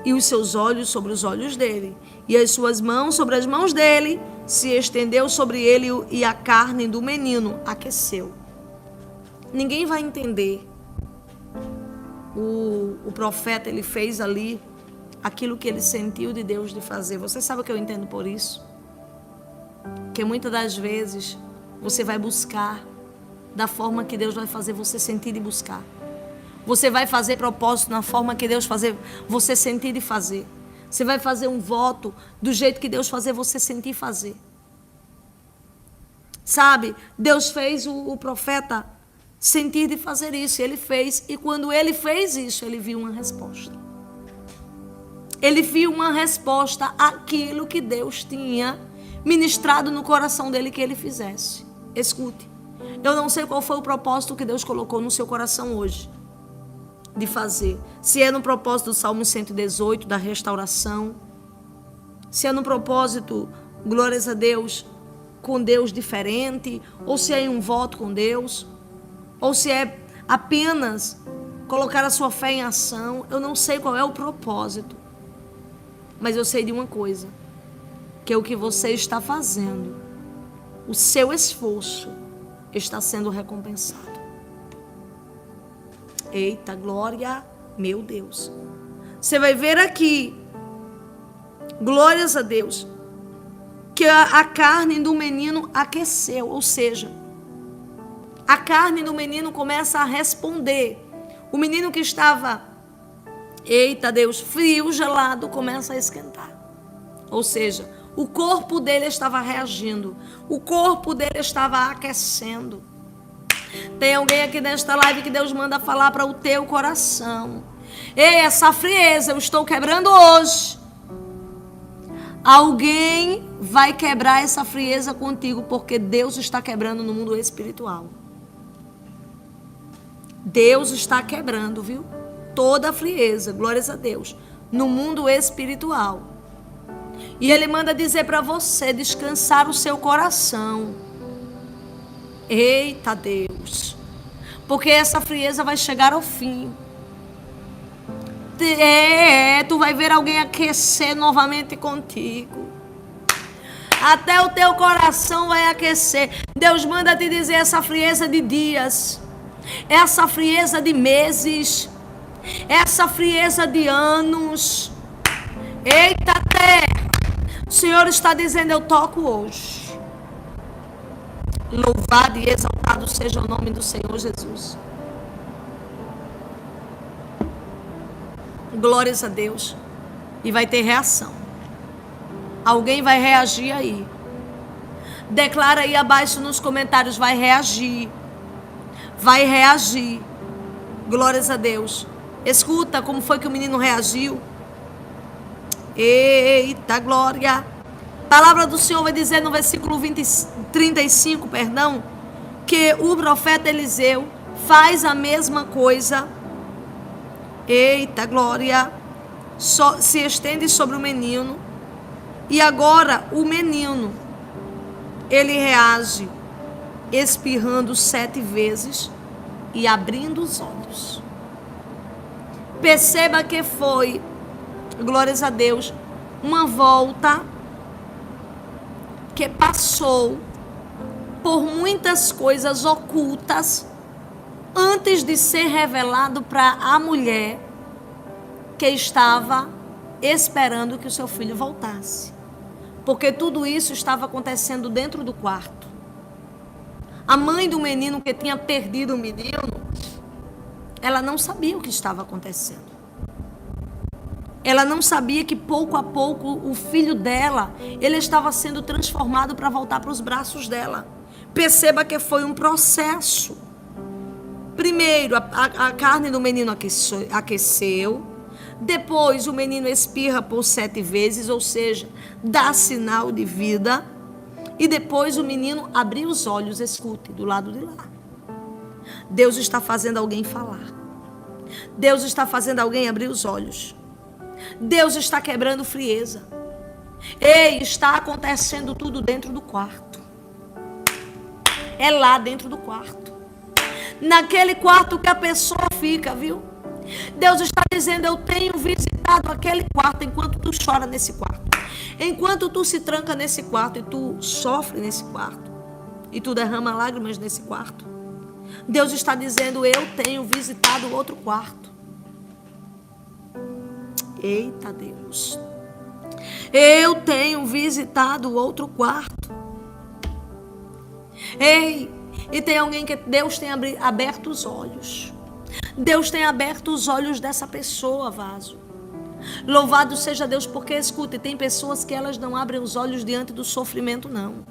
e os seus olhos sobre os olhos dele, e as suas mãos sobre as mãos dele, se estendeu sobre ele, e a carne do menino aqueceu. Ninguém vai entender. O profeta, ele fez ali aquilo que ele sentiu de Deus de fazer. Você sabe o que eu entendo por isso? Que muitas das vezes você vai buscar da forma que Deus vai fazer você sentir de buscar. Você vai fazer propósito na forma que Deus fazer você sentir de fazer. Você vai fazer um voto do jeito que Deus fazer você sentir fazer. Sabe, Deus fez o profeta sentir de fazer isso. Ele fez, e quando ele fez isso, ele viu uma resposta. Ele viu uma resposta àquilo que Deus tinha ministrado no coração dele que ele fizesse. Escute. Eu não sei qual foi o propósito que Deus colocou no seu coração hoje de fazer. Se é no propósito do Salmo 118, da restauração. Se é no propósito, glórias a Deus, com Deus diferente. Ou se é em um voto com Deus. Ou se é apenas colocar a sua fé em ação. Eu não sei qual é o propósito. Mas eu sei de uma coisa. Que é o que você está fazendo. O seu esforço está sendo recompensado. Eita, glória, meu Deus. Você vai ver aqui, glórias a Deus, que a carne do menino aqueceu, ou seja, a carne do menino começa a responder. O menino que estava, eita Deus, frio, gelado, começa a esquentar. Ou seja, o corpo dele estava reagindo. O corpo dele estava aquecendo. Tem alguém aqui nesta live que Deus manda falar para o teu coração. Ei, essa frieza eu estou quebrando hoje. Alguém vai quebrar essa frieza contigo, porque Deus está quebrando no mundo espiritual. Deus está quebrando, viu? Toda a frieza, glórias a Deus, no mundo espiritual. E Ele manda dizer para você descansar o seu coração. Eita Deus. Porque essa frieza vai chegar ao fim. Tu vai ver alguém aquecer novamente contigo. Até o teu coração vai aquecer. Deus manda te dizer essa frieza de dias. Essa frieza de meses. Essa frieza de anos. Eita terra. O Senhor está dizendo, eu toco hoje. Louvado e exaltado seja o nome do Senhor Jesus. Glórias a Deus. E vai ter reação. Alguém vai reagir aí. Declara aí abaixo nos comentários, vai reagir. Vai reagir. Glórias a Deus. Escuta como foi que o menino reagiu. Eita glória. A palavra do Senhor vai dizer no versículo 35, que o profeta Eliseu faz a mesma coisa. Eita glória. Se estende sobre o menino. E agora o menino, ele reage espirrando 7 vezes e abrindo os olhos. Perceba que foi, glórias a Deus, uma volta que passou por muitas coisas ocultas antes de ser revelado para a mulher que estava esperando que o seu filho voltasse. Porque tudo isso estava acontecendo dentro do quarto. A mãe do menino que tinha perdido o menino, ela não sabia o que estava acontecendo. Ela não sabia que pouco a pouco o filho dela, ele estava sendo transformado para voltar para os braços dela. Perceba que foi um processo. Primeiro, a carne do menino aqueceu. Depois, o menino espirra por 7 vezes, ou seja, dá sinal de vida. E depois o menino abriu os olhos, escute, do lado de lá. Deus está fazendo alguém falar. Deus está fazendo alguém abrir os olhos. Deus está quebrando frieza. Ei, está acontecendo tudo dentro do quarto. É lá dentro do quarto. Naquele quarto que a pessoa fica, viu? Deus está dizendo, eu tenho visitado aquele quarto enquanto tu chora nesse quarto. Enquanto tu se tranca nesse quarto e tu sofre nesse quarto. E tu derrama lágrimas nesse quarto. Deus está dizendo, eu tenho visitado outro quarto. Eita Deus. Eu tenho visitado outro quarto. Ei, e tem alguém que Deus tem aberto os olhos. Deus tem aberto os olhos dessa pessoa, vaso. Louvado seja Deus, porque, escute, tem pessoas que elas não abrem os olhos diante do sofrimento, não.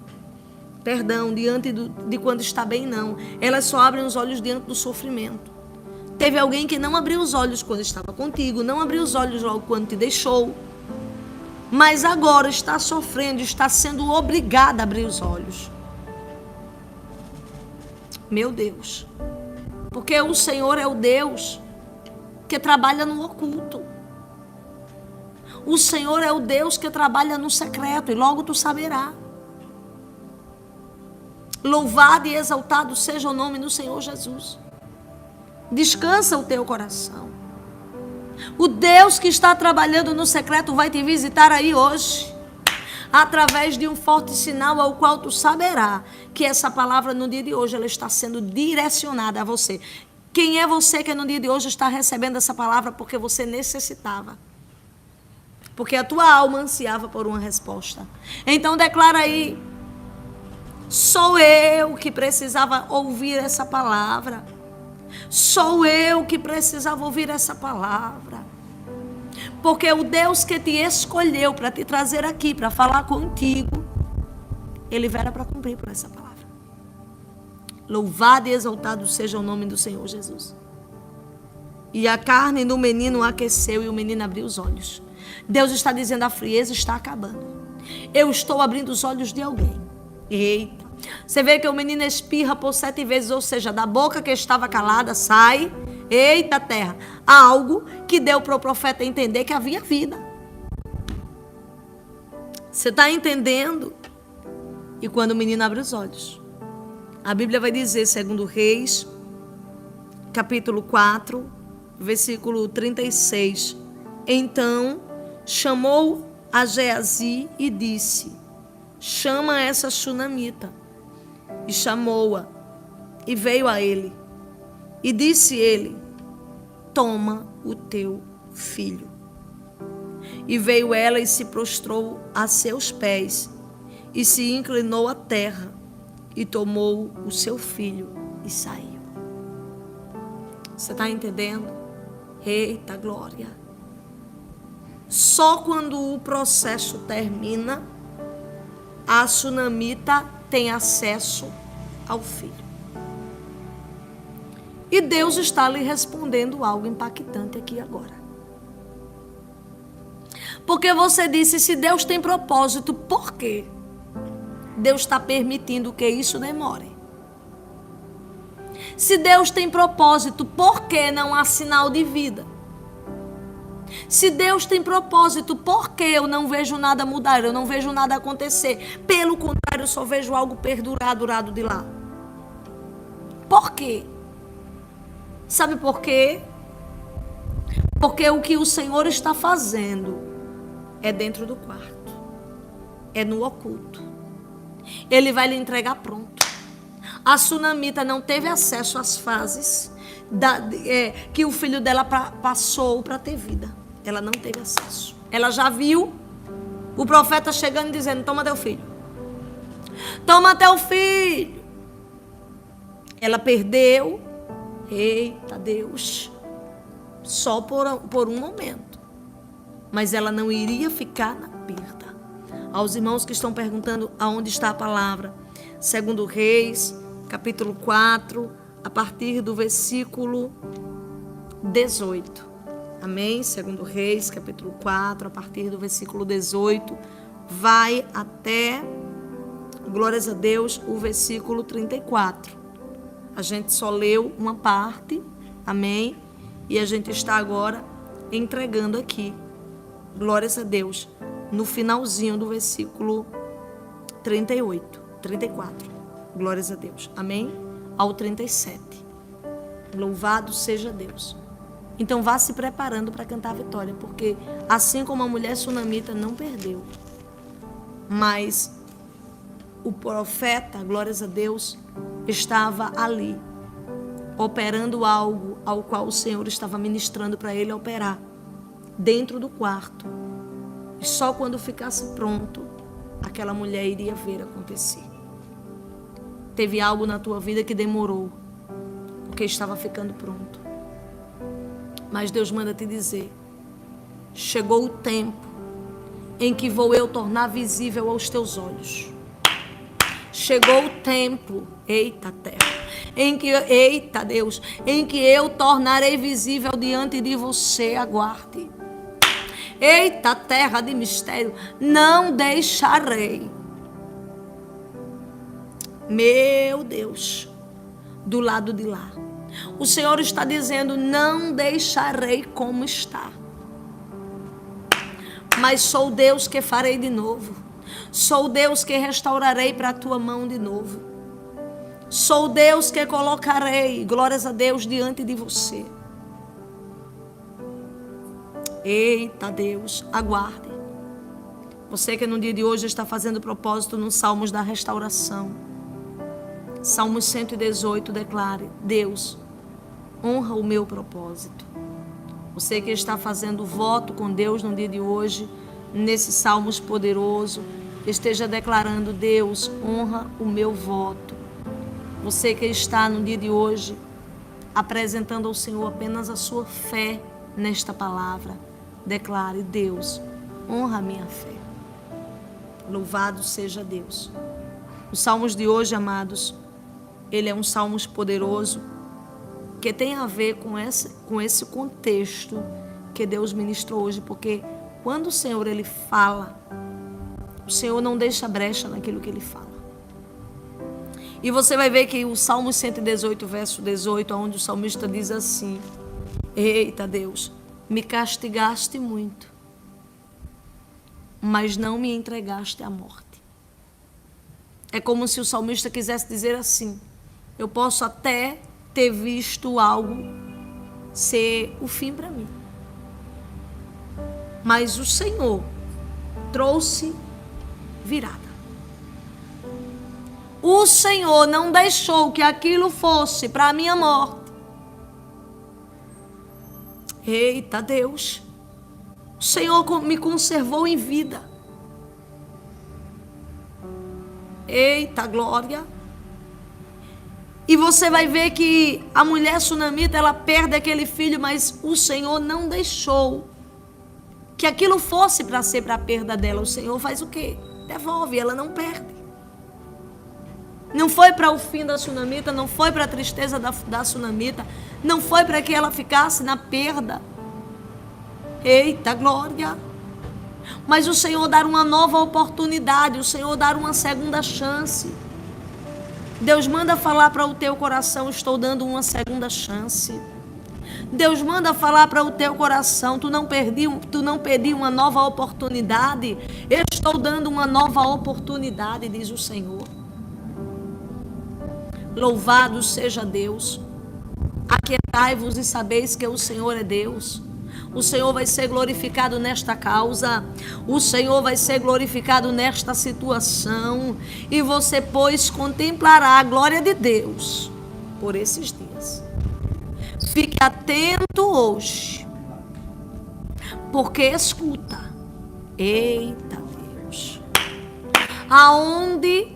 Perdão, diante de quando está bem, não. Elas só abrem os olhos diante do sofrimento. Teve alguém que não abriu os olhos quando estava contigo, não abriu os olhos logo quando te deixou. Mas agora está sofrendo, está sendo obrigada a abrir os olhos. Meu Deus. Porque o Senhor é o Deus que trabalha no oculto. O Senhor é o Deus que trabalha no secreto, e logo tu saberá. Louvado e exaltado seja o nome do Senhor Jesus. Descansa o teu coração. O Deus que está trabalhando no secreto vai te visitar aí hoje, através de um forte sinal ao qual tu saberá que essa palavra no dia de hoje ela está sendo direcionada a você. Quem é você que no dia de hoje está recebendo essa palavra porque você necessitava? Porque a tua alma ansiava por uma resposta. Então declara aí, sou eu que precisava ouvir essa palavra. Sou eu que precisava ouvir essa palavra. Porque o Deus que te escolheu para te trazer aqui, para falar contigo, Ele vera para cumprir por essa palavra. Louvado e exaltado seja o nome do Senhor Jesus. E a carne do menino aqueceu e o menino abriu os olhos. Deus está dizendo, a frieza está acabando. Eu estou abrindo os olhos de alguém. Eita. Você vê que o menino espirra por 7 vezes, ou seja, da boca que estava calada sai, eita terra, algo que deu para o profeta entender que havia vida. Você está entendendo? E quando o menino abre os olhos, a Bíblia vai dizer, segundo Reis, capítulo 4, versículo 36, então chamou a Geazi e disse, chama essa sunamita. E chamou-a, e veio a ele, e disse ele, toma o teu filho. E veio ela e se prostrou a seus pés, e se inclinou à terra, e tomou o seu filho e saiu. Você está entendendo? Eita glória! Só quando o processo termina, a sunamita tem acesso ao filho. E Deus está lhe respondendo algo impactante aqui agora. Porque você disse, se Deus tem propósito, por quê? Deus está permitindo que isso demore. Se Deus tem propósito, por que não há sinal de vida? Se Deus tem propósito, por que eu não vejo nada mudar? Eu não vejo nada acontecer. Pelo contrário, eu só vejo algo perdurar do lado de lá. Por quê? Sabe por quê? Porque o que o Senhor está fazendo é dentro do quarto, é no oculto. Ele vai lhe entregar pronto. A sunamita não teve acesso às fases que o filho dela passou para ter vida. Ela não teve acesso. Ela já viu o profeta chegando e dizendo: toma teu filho. Toma teu filho. Ela perdeu. Eita Deus. Só por um momento. Mas ela não iria ficar na perda. Aos irmãos que estão perguntando aonde está a palavra, 2 Reis, capítulo 4, a partir do versículo 18. Amém? 2 Reis, capítulo 4, a partir do versículo 18, vai até, glórias a Deus, o versículo 34. A gente só leu uma parte, amém? E a gente está agora entregando aqui, glórias a Deus, no finalzinho do versículo 34. Glórias a Deus. Amém? Ao 37. Louvado seja Deus. Então vá se preparando para cantar a vitória, porque assim como a mulher sunamita não perdeu, mas o profeta, glórias a Deus, estava ali, operando algo ao qual o Senhor estava ministrando para ele operar, dentro do quarto. E só quando ficasse pronto, aquela mulher iria ver acontecer. Teve algo na tua vida que demorou, porque estava ficando pronto. Mas Deus manda te dizer: chegou o tempo em que vou eu tornar visível aos teus olhos. Chegou o tempo, eita terra, eita Deus, em que eu tornarei visível diante de você, aguarde. Eita terra de mistério, não deixarei. Meu Deus, do lado de lá. O Senhor está dizendo: não deixarei como está. Mas sou Deus que farei de novo. Sou Deus que restaurarei para a tua mão de novo. Sou Deus que colocarei, glórias a Deus, diante de você. Eita Deus, aguarde. Você que no dia de hoje está fazendo propósito nos Salmos da Restauração. Salmos 118 declare: Deus, honra o meu propósito. Você que está fazendo voto com Deus no dia de hoje, nesse Salmos poderoso, esteja declarando: Deus, honra o meu voto. Você que está no dia de hoje apresentando ao Senhor apenas a sua fé nesta palavra, declare: Deus, honra a minha fé. Louvado seja Deus. Os Salmos de hoje, amados, ele é um Salmos poderoso que tem a ver com esse contexto que Deus ministrou hoje, porque quando o Senhor ele fala, o Senhor não deixa brecha naquilo que ele fala. E você vai ver que o Salmo 118, verso 18, onde o salmista diz assim: eita Deus, me castigaste muito, mas não me entregaste à morte. É como se o salmista quisesse dizer assim: eu posso até ter visto algo ser o fim para mim, mas o Senhor trouxe virada. O Senhor não deixou que aquilo fosse para a minha morte. Eita Deus, o Senhor me conservou em vida. Eita glória. E você vai ver que a mulher sunamita, ela perde aquele filho, mas o Senhor não deixou que aquilo fosse para ser para a perda dela. O Senhor faz o quê? Devolve, ela não perde. Não foi para o fim da sunamita, não foi para a tristeza da sunamita, não foi para que ela ficasse na perda. Eita glória. Mas o Senhor dar uma nova oportunidade, o Senhor dar uma segunda chance. Deus manda falar para o teu coração: estou dando uma segunda chance. Deus manda falar para o teu coração: tu não pediu uma nova oportunidade. Estou dando uma nova oportunidade, diz o Senhor. Louvado seja Deus. Aquietai-vos e sabeis que o Senhor é Deus. O Senhor vai ser glorificado nesta causa. O Senhor vai ser glorificado nesta situação. E você, pois, contemplará a glória de Deus por esses dias. Fique atento hoje. Porque escuta. Eita Deus. Aonde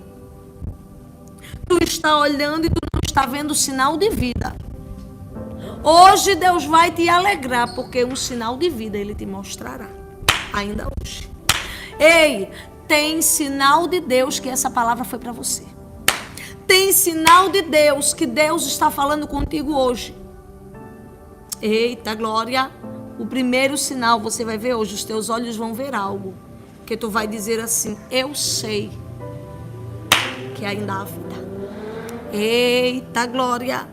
tu está olhando e tu não está vendo sinal de vida. Hoje Deus vai te alegrar, porque um sinal de vida Ele te mostrará, ainda hoje. Ei, tem sinal de Deus que essa palavra foi para você. Tem sinal de Deus que Deus está falando contigo hoje. Eita glória, o primeiro sinal você vai ver hoje, os teus olhos vão ver algo, que tu vai dizer assim, eu sei que ainda há vida. Eita glória.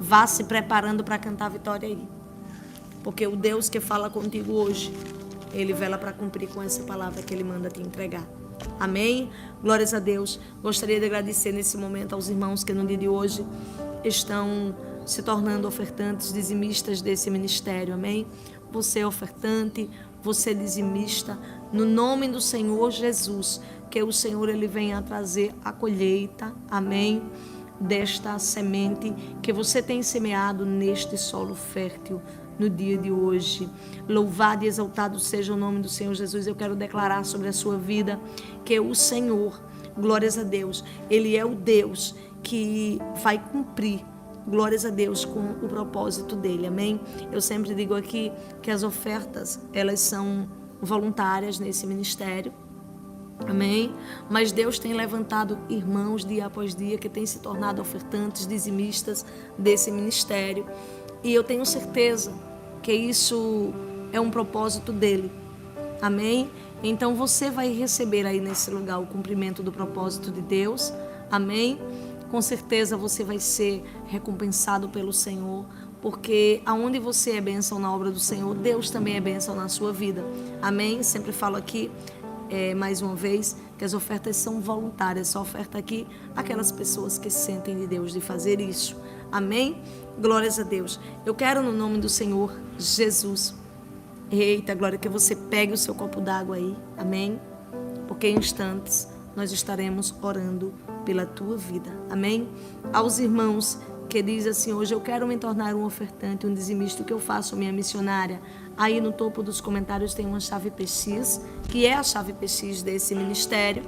Vá se preparando para cantar a vitória aí. Porque o Deus que fala contigo hoje, Ele vela para cumprir com essa palavra que Ele manda te entregar. Amém? Glórias a Deus. Gostaria de agradecer nesse momento aos irmãos que no dia de hoje estão se tornando ofertantes, dizimistas desse ministério. Amém? Você é ofertante, você é dizimista. No nome do Senhor Jesus, que o Senhor Ele venha trazer a colheita. Amém? Desta semente que você tem semeado neste solo fértil no dia de hoje. Louvado e exaltado seja o nome do Senhor Jesus. Eu quero declarar sobre a sua vida que o Senhor, glórias a Deus, Ele é o Deus que vai cumprir, glórias a Deus, com o propósito dele, amém? Eu sempre digo aqui que as ofertas, elas são voluntárias nesse ministério, amém? Mas Deus tem levantado irmãos dia após dia que têm se tornado ofertantes, dizimistas desse ministério. E eu tenho certeza que isso é um propósito dele. Amém? Então você vai receber aí nesse lugar o cumprimento do propósito de Deus. Amém? Com certeza você vai ser recompensado pelo Senhor. Porque aonde você é bênção na obra do Senhor, Deus também é bênção na sua vida. Amém? Sempre falo aqui, mais uma vez, que as ofertas são voluntárias. Só oferta aqui aquelas pessoas que sentem de Deus de fazer isso. Amém? Glórias a Deus. Eu quero, no nome do Senhor Jesus, eita, glória, que você pegue o seu copo d'água aí. Amém? Porque em instantes nós estaremos orando pela tua vida. Amém? Aos irmãos que dizem assim, hoje eu quero me tornar um ofertante, um dizimista, o que eu faço, minha missionária? Aí no topo dos comentários tem uma chave PX, que é a chave PX desse ministério.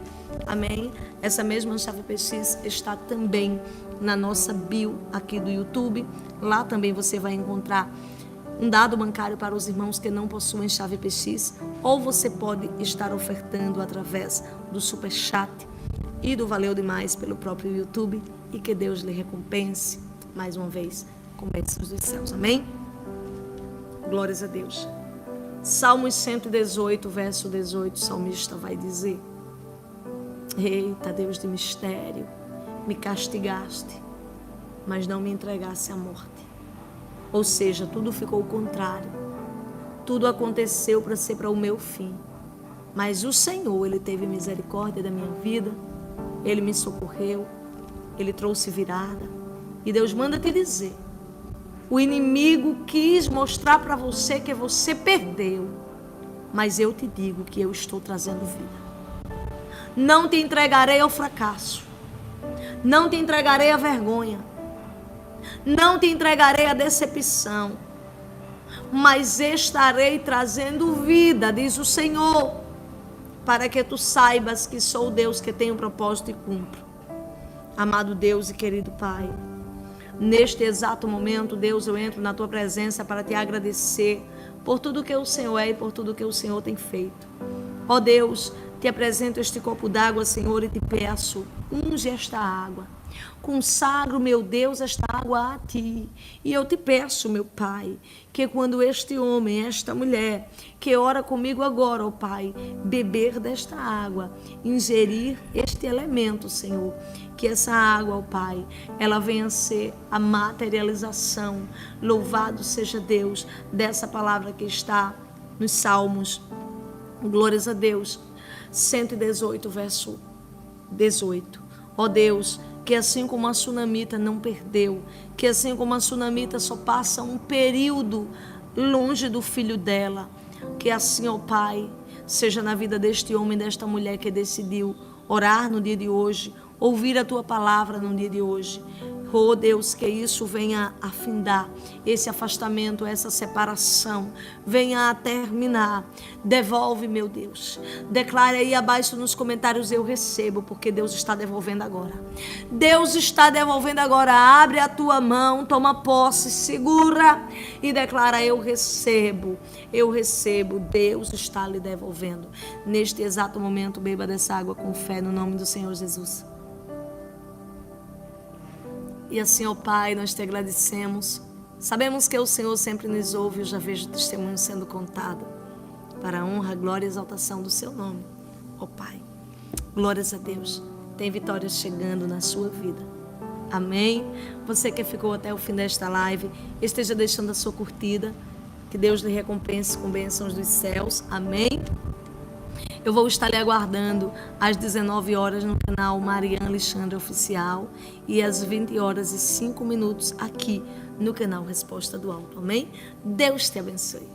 Amém? Essa mesma chave PX está também na nossa bio aqui do YouTube. Lá também você vai encontrar um dado bancário para os irmãos que não possuem chave PX, ou você pode estar ofertando através do Superchat e do Valeu Demais pelo próprio YouTube, e que Deus lhe recompense mais uma vez com bênçãos dos céus. Amém? Glórias a Deus. Salmos 118, verso 18, o salmista vai dizer: eita, Deus de mistério, me castigaste, mas não me entregaste à morte. Ou seja, tudo ficou ao contrário. Tudo aconteceu para ser para o meu fim. Mas o Senhor, Ele teve misericórdia da minha vida. Ele me socorreu. Ele trouxe virada. E Deus manda te dizer: o inimigo quis mostrar para você que você perdeu. Mas eu te digo que eu estou trazendo vida. Não te entregarei ao fracasso. Não te entregarei à vergonha. Não te entregarei à decepção. Mas estarei trazendo vida, diz o Senhor, para que tu saibas que sou o Deus que tem um propósito e cumpro. Amado Deus e querido Pai, neste exato momento, Deus, eu entro na tua presença para te agradecer por tudo que o Senhor é e por tudo que o Senhor tem feito. Ó Deus, te apresento este copo d'água, Senhor, e te peço, unge esta água. Consagro, meu Deus, esta água a ti. E eu te peço, meu Pai, que quando este homem, esta mulher, que ora comigo agora, ó Pai, beber desta água, ingerir este elemento, Senhor, que essa água, ó Pai, ela venha a ser a materialização, louvado seja Deus, dessa palavra que está nos Salmos. Glórias a Deus. 118, verso 18. Ó Deus, que assim como a sunamita não perdeu, que assim como a sunamita só passa um período longe do filho dela, que assim, ó Pai, seja na vida deste homem, desta mulher que decidiu orar no dia de hoje, ouvir a tua palavra no dia de hoje. Oh Deus, que isso venha a findar, esse afastamento, essa separação, venha a terminar. Devolve, meu Deus. Declare aí abaixo nos comentários: eu recebo, porque Deus está devolvendo agora. Deus está devolvendo agora. Abre a tua mão, toma posse, segura e declara: eu recebo, eu recebo. Deus está lhe devolvendo. Neste exato momento, beba dessa água com fé no nome do Senhor Jesus. E assim, ó Pai, nós te agradecemos. Sabemos que o Senhor sempre nos ouve. Eu já vejo testemunhos sendo contado para a honra, glória e exaltação do seu nome, ó Pai. Glórias a Deus. Tem vitórias chegando na sua vida. Amém? Você que ficou até o fim desta live, esteja deixando a sua curtida. Que Deus lhe recompense com bênçãos dos céus. Amém? Eu vou estar lhe aguardando às 19 horas no canal Mariana Alexandre Oficial e às 20 horas e 5 minutos aqui no canal Resposta do Alto. Amém? Deus te abençoe.